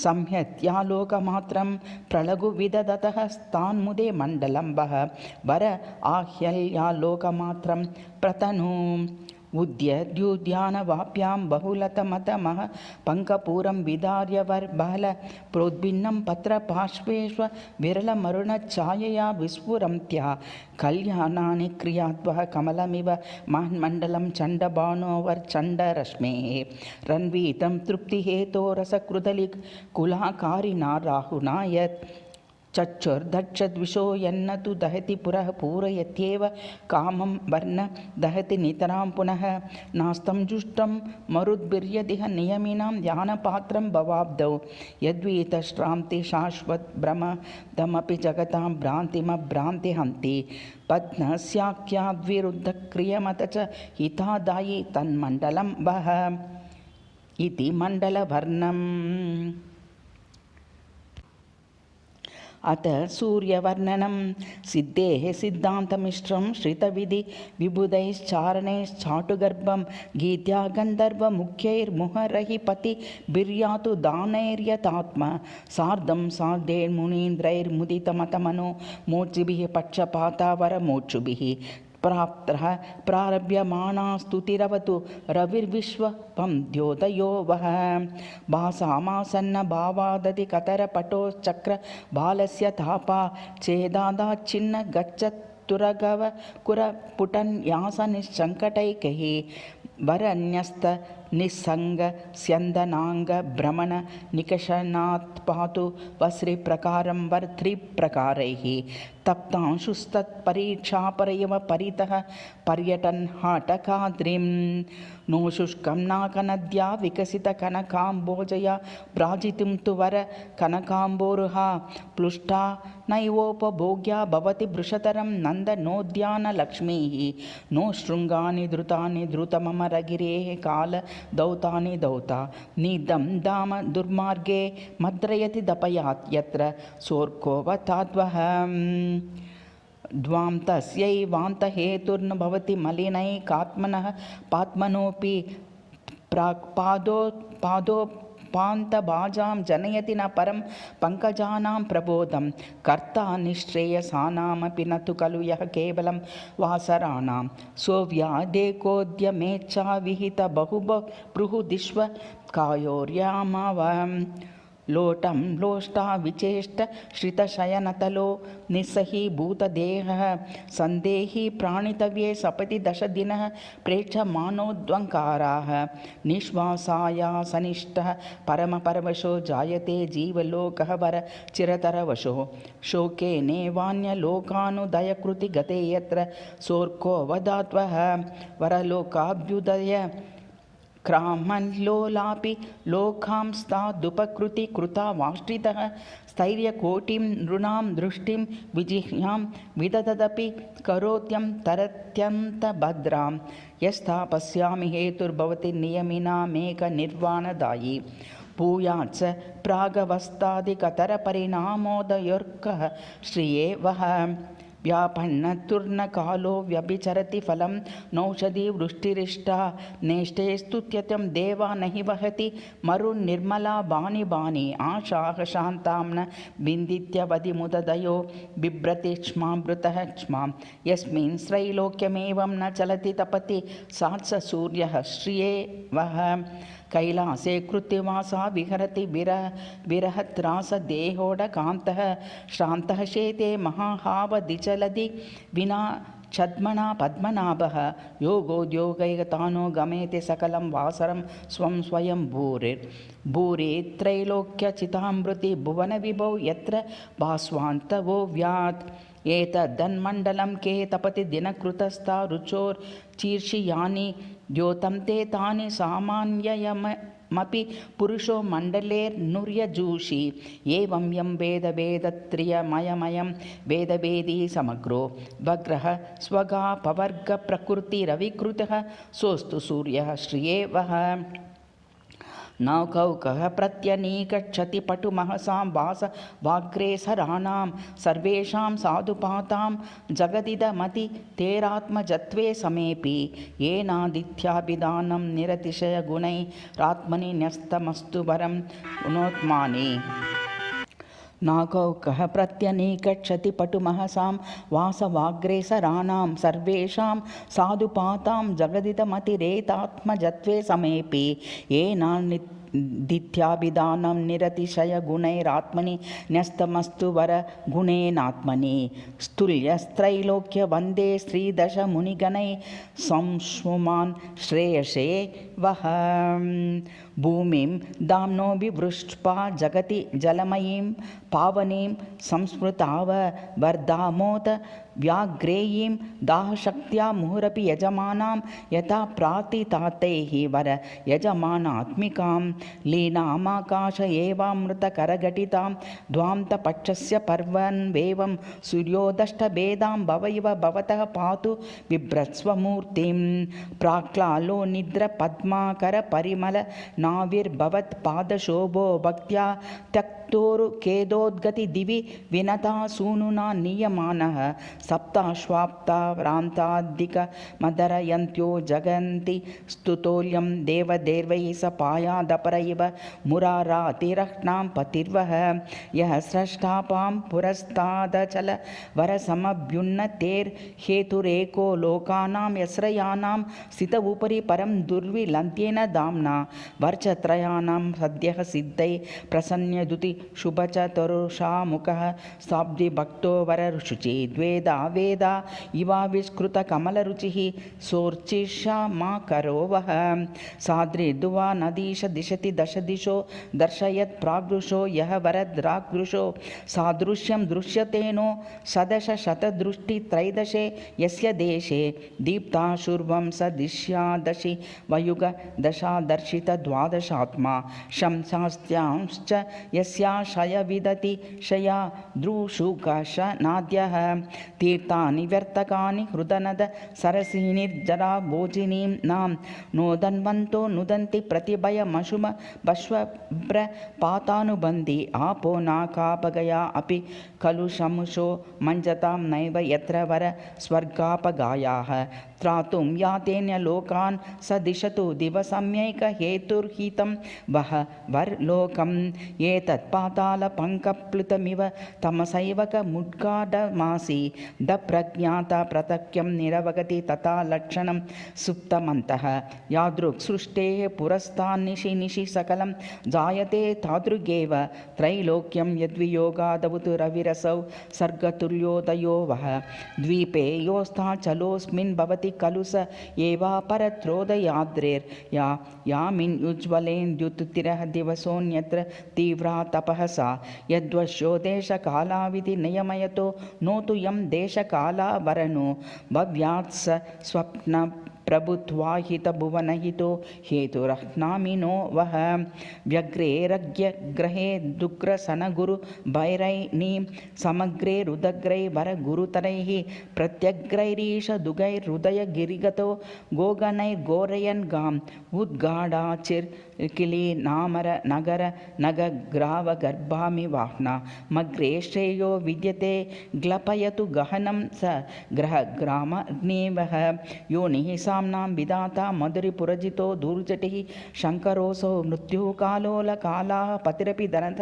संहत्यालोकमात्रं प्रलघुविदधतः स्थान्मुदे मण्डलं वः वर आह्यल्यालोकमात्रं प्रतनु उद्यद्युद्यानवाप्यां बहुलतमतमः पङ्कपूरं विदार्य वर्बल प्रोद्भिन्नं पत्रपार्श्वेष्व विरलमरुणच्छायया विस्फुरन्त्या कल्याणानि क्रियाद्वः कमलमिव महन्मण्डलं चण्डबाणोवर्चण्डरश्मेः रन्वीतं तृप्तिहेतोरसकृदलिकुलाकारिणा राहुना यत् चक्षुर्दक्षद्विषो यन्न तु दहति पुरः पूरयत्येव कामं वर्ण दहति नितरां पुनः नास्तं जुष्टं मरुद्भिर्यदिह नियमिनां ध्यानपात्रं भवाब्दौ यद्वीतश्रान्ति शाश्वतभ्रमदमपि जगतां भ्रान्तिमभ्रान्तिहन्ति पद्मस्याख्याद्विरुद्धक्रियमत च हितादायि तन्मण्डलं वः इति मण्डलवर्णम् अत सूर्यवर्णनं सिद्धेः सिद्धान्तमिश्रं श्रितविधि विबुधैश्चारणैश्चाटुगर्भं गीत्या गन्धर्वमुख्यैर्मुहरहिपति बिर्यातु दानैर्यतात्मा सार्धं सार्धैर्मुनीन्द्रैर्मुदितमतमनो मोक्षिभिः पक्षपातावरमोक्षुभिः प्राप्तः प्रारभ्यमाणा स्तुतिरवतु रविर्विश्वपं द्योतयो वः भासामासन्न भावादति कतरपटोश्चक्र बालस्य तापा चेदादाच्छिन्न गच्छत्तुरगव कुरपुटन्यासनिःशङ्कटैकैः वरन्यस्त निस्संग स्यन्दनांग भ्रमण निकषनात् पातु वस्रि प्रकारं वर्ध्रि प्रकारैः तप्तांशुस्तत्परीक्षापरयव परितः पर्यटन् हाटकाद्रिं नो शुष्कं नाकनद्या विकसित कनकाम्बोजया भ्राजितुं तु वर कनकाम्बोरुहा प्लुष्टा नैवोपभोग्या भवति वृषतरं नन्द नोद्यानलक्ष्मीः नो शृङ्गानि धृतानि धृतममरगिरेः काल दौतानि दौता निदं दाम दुर्मार्गे मद्रयति दपयात् यत्र सोऽर्कोऽवताद्वः द्वां तस्यैवान्तहेतुर्न भवति मलिनैकात्मनः पात्मनोऽपि पादोपान्तभाजां जनयति न परं पङ्कजानां प्रबोधं कर्ता निःश्रेयसानामपि न तु खलु यः केवलं वासराणां सोऽव्यादेकोद्यमेच्छा विहित बहुबृहुदिष्व कायोर्यामावं लोटं लोष्टा विचेष्ट श्रितशयनतलो निस्सहीभूतदेहः सन्देही प्राणितव्ये सपदि दशदिनः प्रेक्षमाणोद्वङ्काराः निःश्वासायासनिष्टः परमपरवशो जायते जीवलोकः वर चिरतरवशो शोकेनेवान्यलोकानुदयकृति गते यत्र सोऽर्कोऽवदात्वः वरलोकाभ्युदय क्रामल्लोलापि लोकांस्तादुपकृति कृता वाष्टितः स्थैर्यकोटिं नृणां दृष्टिं विजिह्यां विदधदपि करोत्यं तरत्यन्तभद्रां यस्था पश्यामि हेतुर्भवति नियमिनामेकनिर्वाणदायी भूयात्स प्रागवस्थादिकतरपरिणामोदयोर्कः श्रिये वः व्यापन्नतुर्नकालो व्यभिचरति फलं नौषधि वृष्टिरिष्टा नेष्टे स्तुत्यतं देवा नहि वहति मरुन्निर्मला बाणि बाणि आशाः शान्तां न बिन्दित्यवधिमुददयो बिभ्रति क्ष्मामृतः क्ष्मां यस्मिन् त्रैलोक्यमेवं न चलति तपति सात्स सूर्यः श्रिये वः कैलासे कृत्यवासा विहरति विरहत्रासदेहोडकान्तः श्रान्तः शेते महाहावदिचलदि विना छद्मना पद्मनाभः योगोद्योगैकतानो गमेति सकलं वासरं स्वं स्वयं भूरि त्रैलोक्यचितामृति भुवनविभौ यत्र भास्वान्तवो व्यात् एतदन्मण्डलं के तपति दिनकृतस्था रुचोर्चीर्षियानि द्योतं ते तानि सामान्ययमपि पुरुषो मण्डलेर्नुर्यजूषि एवं यं वेदवेदत्रियमयमयं वेदवेदी समग्रो वग्रः स्वगा पवर्गप्रकृतिरविकृतः सोऽस्तु सूर्यः श्रिये वः नौकौकः प्रत्यनीकक्षति पटुमहसां वासवाग्रेसराणां सर्वेषां साधुपातां जगदिदमति तेरात्मजत्वे समेऽपि येनादित्याभिधानं निरतिशयगुणैरात्मनि न्यस्तमस्तु वरं गुणोत्मानि नाकौकः प्रत्यनीकक्षति पटुमहसां वासवाग्रेसराणां सर्वेषां साधुपातां जगदिदमतिरेतात्मजत्वे समेऽपि येनादित्याभिधानं निरतिशयगुणैरात्मनि न्यस्तमस्तु वर गुणेनात्मनि स्तुल्यस्त्रैलोक्यवन्दे श्रीदशमुनिगणैः संश्वमान् श्रेयसे वः भूमिं दाम्नोऽभिवृष्ट्वा जगति जलमयीं पावनीं संस्मृताव वर्धामोत व्याघ्रेयीं दाहशक्त्या मुहुरपि यजमानां यथा प्रातितातैः वर यजमानात्मिकां लीनामाकाश एवामृतकरघटितां द्वान्तपक्षस्य पर्वन्वेवं सूर्योदष्टभेदां भवैव भवतः पातु बिभ्रत्स्वमूर्तिं प्राक्लालो निद्र पद्म पद्माकरपरिमल नाविर्भवत् पादशोभो भक्त्या त्यक्तोरुखेदोद्गति दिवि विनता सूनुना नीयमानः सप्ताश्वाप्तारान्ताद्दिकमदरयन्त्यो जगन्ति स्तुतोल्यं देवदेवैः स पायादपर इव मुरारातिरह्नां पतिर्वः यः स्रष्टापां पुरस्तादचल वरसमभ्युन्नतेर्हेतुरेको लोकानां यस्रयानां स्थित उपरि परं दुर्विलन्त्येन दाम्ना वर्षत्रयाणां सद्यः सिद्धै प्रसन्यदुति शुभचतुरुषामुखः स्थाब्दिभक्तो वररुचि द्वेदा वेदा इवाविष्कृतकमलरुचिः सोर्चिषा मा करोवः साद्रिदुवा नदीश दिशति दश दिशो दर्शयत् प्रागृशो यः वरद्रागृशो सादृश्यं दृश्यतेनो सदश शतदृष्टित्रैदशे यस्य देशे दीप्ताशुर्वं स दिश्यादशि वयुग दशादर्शितद्वादशात्मा शंसास्त्यांश्च यस्याशय विदति शया द्रुशुकशनाद्यः तीर्थानि व्यर्थकानि हृदनद सरसिनिर्जरा भोजिनीं नाम नोदन्वन्तो नुदन्ति प्रतिभयमशुम बश्वभ्रपातानुबन्धि आपो नाकापगया अपि खलु शमुषो मञ्जतां नैव यत्र वर स्वर्गापगायाः त्रातुं यातेन्यलोकान् स दिशतु दिवसम्यैकहेतुर्हितं वह वर्लोकम् एतत्पातालपङ्कप्लुतमिव तमसैवकमुद्गाढमासी दप्रज्ञाता प्रतक्यं निरवगति तथा लक्षणं सुप्तमन्तः यादृक्सृष्टेः पुरस्तान्निशि निशि सकलं जायते तादृगेव त्रैलोक्यं यद्वियोगादवतु रविरसौ सर्गतुल्योदयो वः द्वीपे योऽस्ताचलोऽस्मिन् भवति खलु स एवापरत्रोदयाद्रेर्या यामिन्युज्ज्वलेन्द्युत्तिरः दिवसोऽन्यत्र तीव्रा तपः सा यद्वश्यो देशकालाविधि नियमयतो नोतु यं देशकालावरणो भव्यात्स स्वप्न प्रभुत्वाहितभुवनहितो हेतुरह्नामिनो वः व्यग्रेरज्ञग्रहे दुग्रसनगुरुभैरैनीं समग्रैरुदग्रै वरगुरुतरैः प्रत्यग्रैरीशदुगैर्हृदयगिरिगतो गोगणैर्घोरयन् गाम् उद्गाढाचिर्किली नामर नगर नगग्रावगर्भामिवाह्ना मग्रे श्रेयो विद्यते ग्लपयतु गहनं स ग्रहग्रामग्नेवः योनिः साम्नां विधाता मधुरिपुरजितो दूर्जटिः शङ्करोऽसौ मृत्युकालोलकालाः पतिरपि धनथ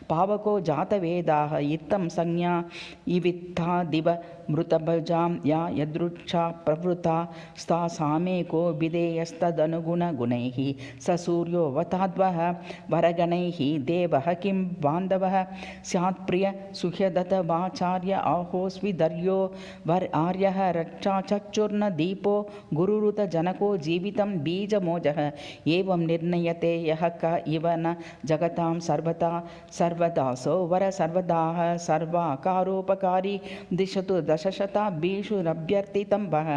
पावको जातवेदाः इत्थं संज्ञा इवित्थादिव मृतभजां या यदृच्छा प्रवृता स्था सामेको विधेयस्तदनुगुणगुणैः स सूर्योऽवताद्वः वरगणैः देवः किं बान्धवः स्यात्प्रिय सुह्यदतवाचार्य आहोस्विधर्यो वर आर्यः रक्षाचक्षुर्न दीपो गुरुरुतजनको जीवितं बीजमोजः एवं निर्णयते यः क इव न जगतां सर्वथा सर्वदासो वर सर्वदाः सर्वाकारोपकारी दिशतु दशशताभीषुरभ्यर्थितं वः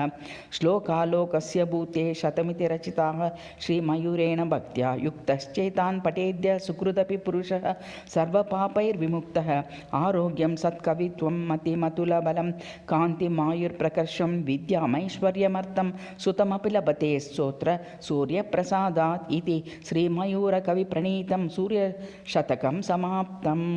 श्लोकालोकस्य भूते शतमिति रचिताः श्रीमयूरेण भक्त्या युक्तश्चेतान् पठेद्य सुकृदपि पुरुषः सर्वपापैर्विमुक्तः आरोग्यं सत्कवित्वं मतिमतुलबलं कान्तिमायुर्प्रकर्षं विद्यामैश्वर्यमर्थं सुतमपि लभते स्तोत्र सूर्यप्रसादात् इति श्रीमयूरकविप्रणीतं सूर्यशतकं समाप्तम्।